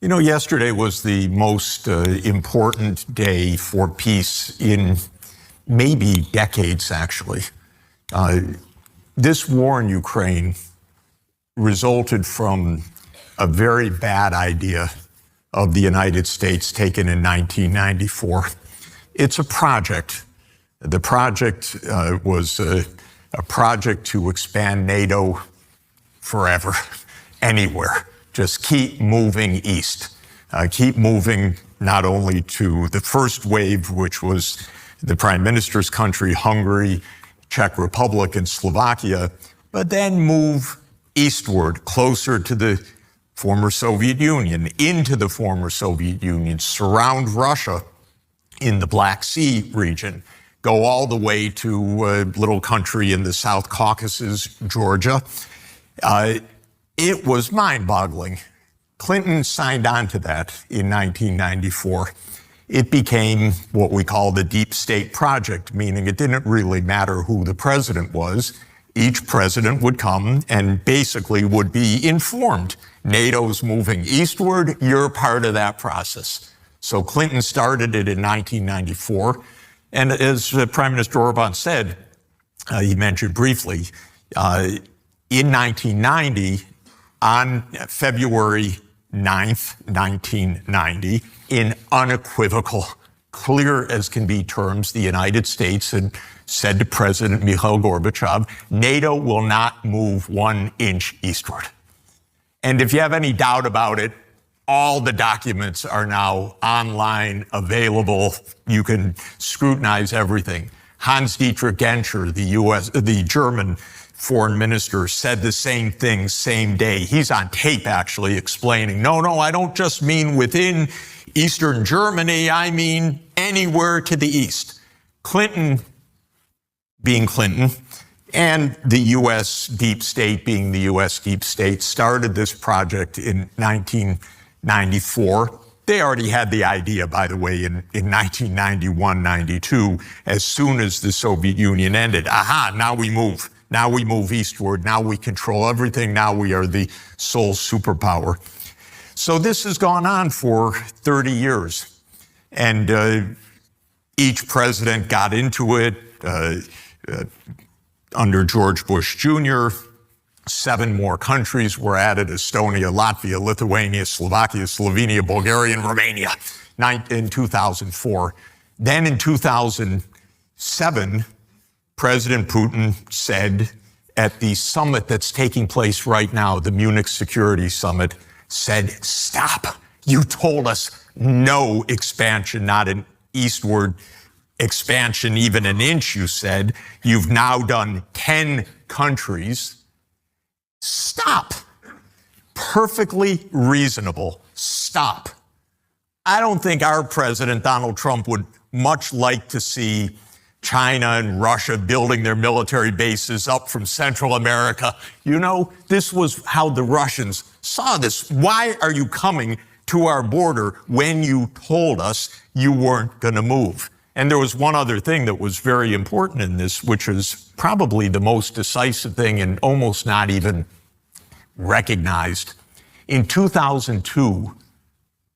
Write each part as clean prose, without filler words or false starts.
You know, yesterday was the most important day for peace in maybe decades, actually. This war in Ukraine resulted from a very bad idea of the United States taken in 1994. It's a project. The project was a project to expand NATO forever, anywhere. Just keep moving east. Keep moving not only to the first wave, which was the Prime Minister's country, Hungary, Czech Republic, and Slovakia, but then move eastward, closer to the former Soviet Union, into the former Soviet Union, surround Russia in the Black Sea region, go all the way to a little country in the South Caucasus, Georgia. It was mind-boggling. Clinton signed on to that in 1994. It became what we call the deep state project, meaning it didn't really matter who the president was. Each president would come and basically would be informed. NATO's moving eastward, you're part of that process. So Clinton started it in 1994. And as Prime Minister Orban said, he mentioned briefly, in 1990, on February 9th, 1990, in unequivocal, clear as can be terms, the United States had said to President Mikhail Gorbachev, NATO will not move 1 inch eastward. And if you have any doubt about it, all the documents are now online, available. You can scrutinize everything. Hans-Dietrich Genscher, the German foreign minister, said the same thing, same day. He's on tape, actually, explaining, no, I don't just mean within Eastern Germany, I mean anywhere to the east. Clinton, being Clinton, and the U.S. deep state, being the U.S. deep state, started this project in 1994. They already had the idea, by the way, in 1991, 92, as soon as the Soviet Union ended. Aha, now we move. Now we move eastward. Now we control everything. Now we are the sole superpower. So this has gone on for 30 years. And each president got into it. Under George Bush Jr., 7 more countries were added: Estonia, Latvia, Lithuania, Slovakia, Slovenia, Bulgaria, and Romania in 2004. Then in 2007, President Putin said at the summit that's taking place right now, the Munich Security Summit, said, stop. You told us no expansion, not an eastward expansion, even an inch, you said. You've now done 10 countries. Stop. Perfectly reasonable. Stop. I don't think our president, Donald Trump, would much like to see China and Russia building their military bases up from Central America. You know, this was how the Russians saw this. Why are you coming to our border when you told us you weren't going to move? And there was one other thing that was very important in this, which is probably the most decisive thing and almost not even recognized. In 2002,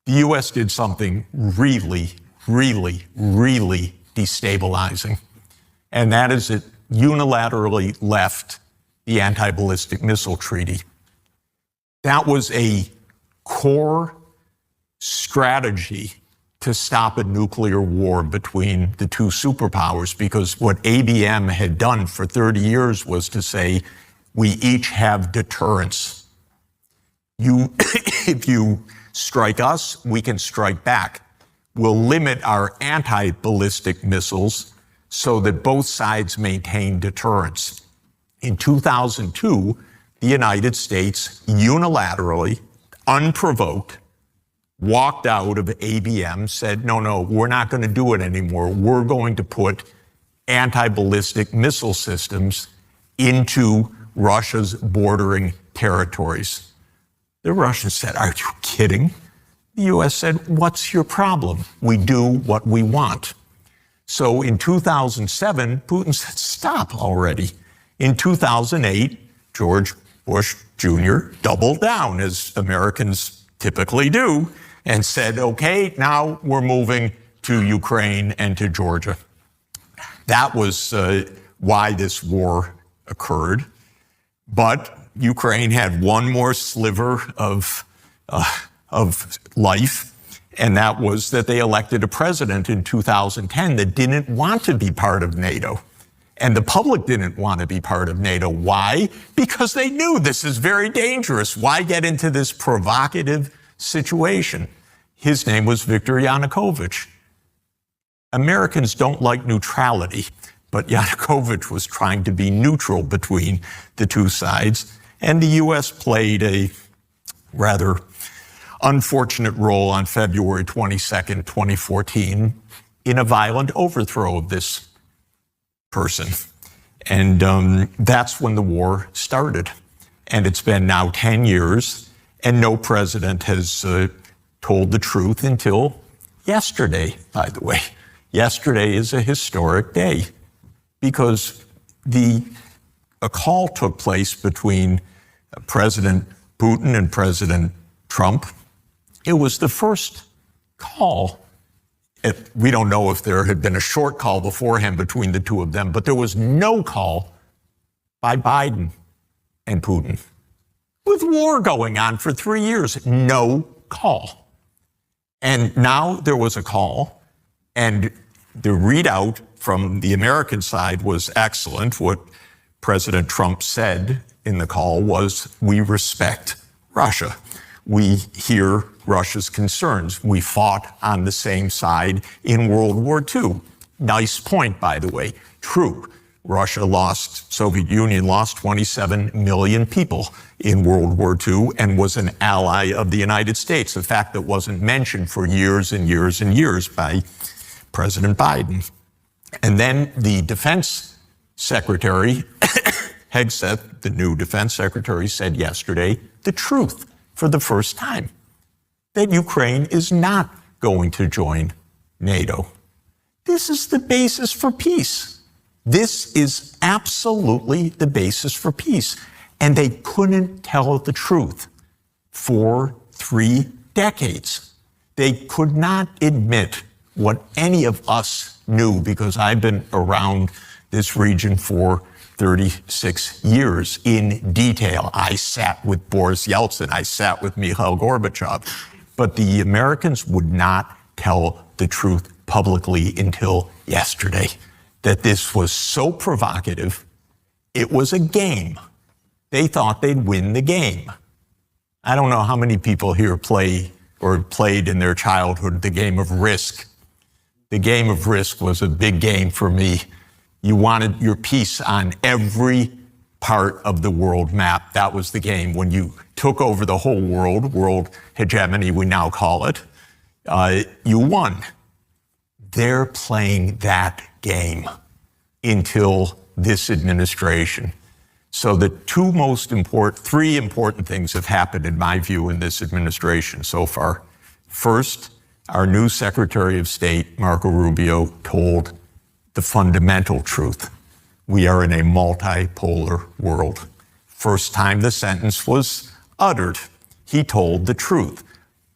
the U.S. did something really, really, really destabilizing. And that is it unilaterally left the anti-ballistic missile treaty. That was a core strategy to stop a nuclear war between the two superpowers, because what ABM had done for 30 years was to say, we each have deterrence. If you strike us, we can strike back. We'll limit our anti-ballistic missiles so that both sides maintain deterrence. In 2002, the United States unilaterally, unprovoked, walked out of ABM, said, no, we're not going to do it anymore. We're going to put anti-ballistic missile systems into Russia's bordering territories. The Russians said, are you kidding? The U.S. said, what's your problem? We do what we want. So in 2007, Putin said, stop already. In 2008, George Bush Jr. doubled down, as Americans typically do, and said, okay, now we're moving to Ukraine and to Georgia. That was why this war occurred. But Ukraine had one more sliver of life, and that was that they elected a president in 2010 that didn't want to be part of NATO. And the public didn't want to be part of NATO. Why? Because they knew this is very dangerous. Why get into this provocative situation? His name was Viktor Yanukovych. Americans don't like neutrality, but Yanukovych was trying to be neutral between the two sides. And the U.S. played a rather unfortunate role on February 22nd, 2014, in a violent overthrow of this person. And that's when the war started. And it's been now 10 years, and no president has told the truth until yesterday, by the way. Yesterday is a historic day because a call took place between President Putin and President Trump. It was the first call. We don't know if there had been a short call beforehand between the two of them, but there was no call by Biden and Putin. With war going on for 3 years, no call. And now there was a call, and the readout from the American side was excellent. What President Trump said in the call was, we respect Russia. We hear Russia's concerns. We fought on the same side in World War II. Nice point, by the way. True. Soviet Union lost 27 million people in World War II and was an ally of the United States, a fact that wasn't mentioned for years and years and years by President Biden. And then the defense secretary, Hegseth, the new defense secretary, said yesterday the truth for the first time, that Ukraine is not going to join NATO. This is the basis for peace. This is absolutely the basis for peace. And they couldn't tell the truth for 3 decades. They could not admit what any of us knew, because I've been around this region for 36 years in detail. I sat with Boris Yeltsin. I sat with Mikhail Gorbachev. But the Americans would not tell the truth publicly until yesterday, that this was so provocative. It was a game. They thought they'd win the game. I don't know how many people here play or played in their childhood the game of Risk. The game of Risk was a big game for me. You wanted your piece on every part of the world map. That was the game. When you took over the whole world hegemony, we now call it, you won. They're playing that game until this administration. So the three important things have happened, in my view, in this administration so far. First, our new Secretary of State, Marco Rubio, told the fundamental truth. We are in a multipolar world. First time the sentence was uttered, he told the truth.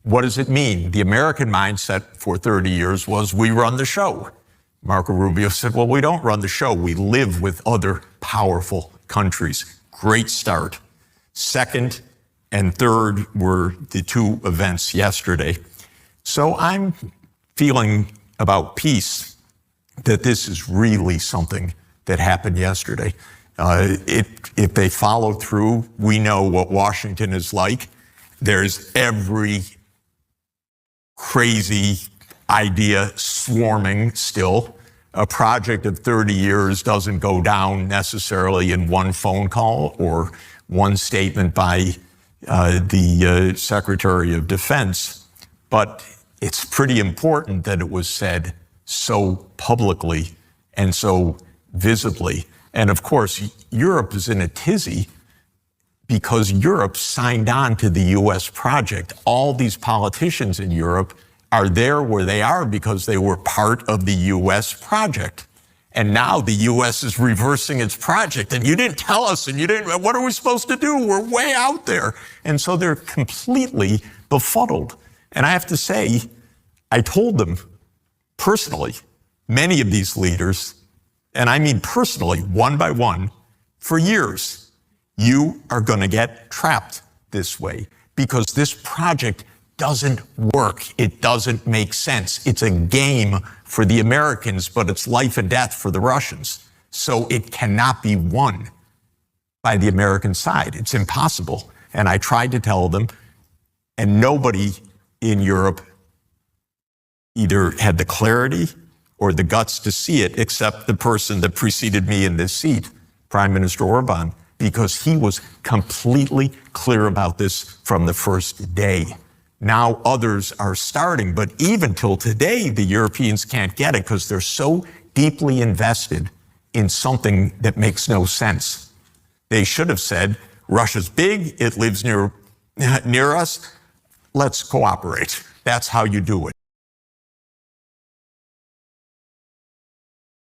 What does it mean? The American mindset for 30 years was, we run the show. Marco Rubio said, well, we don't run the show. We live with other powerful countries. Great start. Second and third were the two events yesterday. So I'm feeling about peace that this is really something that happened yesterday. If they follow through, we know what Washington is like. There's every crazy idea swarming still. A project of 30 years doesn't go down necessarily in one phone call or one statement by the Secretary of Defense, but it's pretty important that it was said so publicly and so visibly. And of course, Europe is in a tizzy because Europe signed on to the U.S. project. All these politicians in Europe are there where they are because they were part of the U.S. project. And now the U.S. is reversing its project. And you didn't tell us, and what are we supposed to do? We're way out there. And so they're completely befuddled. And I have to say, I told them personally, many of these leaders, and I mean personally, one by one, for years, you are going to get trapped this way because this project doesn't work. It doesn't make sense. It's a game for the Americans, but it's life and death for the Russians. So it cannot be won by the American side. It's impossible. And I tried to tell them, and nobody in Europe either had the clarity or the guts to see it, except the person that preceded me in this seat, Prime Minister Orban, because he was completely clear about this from the first day. Now others are starting, but even till today, the Europeans can't get it because they're so deeply invested in something that makes no sense. They should have said, Russia's big, it lives near us, let's cooperate. That's how you do it.